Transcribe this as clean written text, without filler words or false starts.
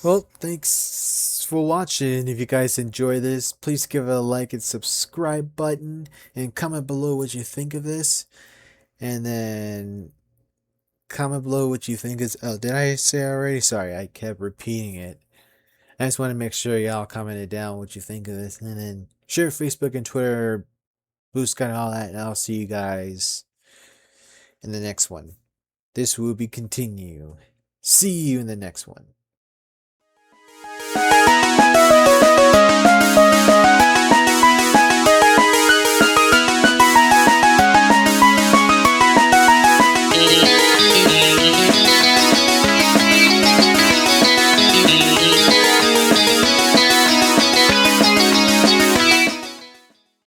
Well, thanks for watching. If you guys enjoy this, please give it a like and subscribe button and comment below what you think of this. And then comment below what you think is. Oh, did I say already? Sorry, I kept repeating it. I just want to make sure y'all commented down what you think of this. And then share Facebook and Twitter, boost kind of all that. And I'll see you guys in the next one. This will be continue. See you in the next one.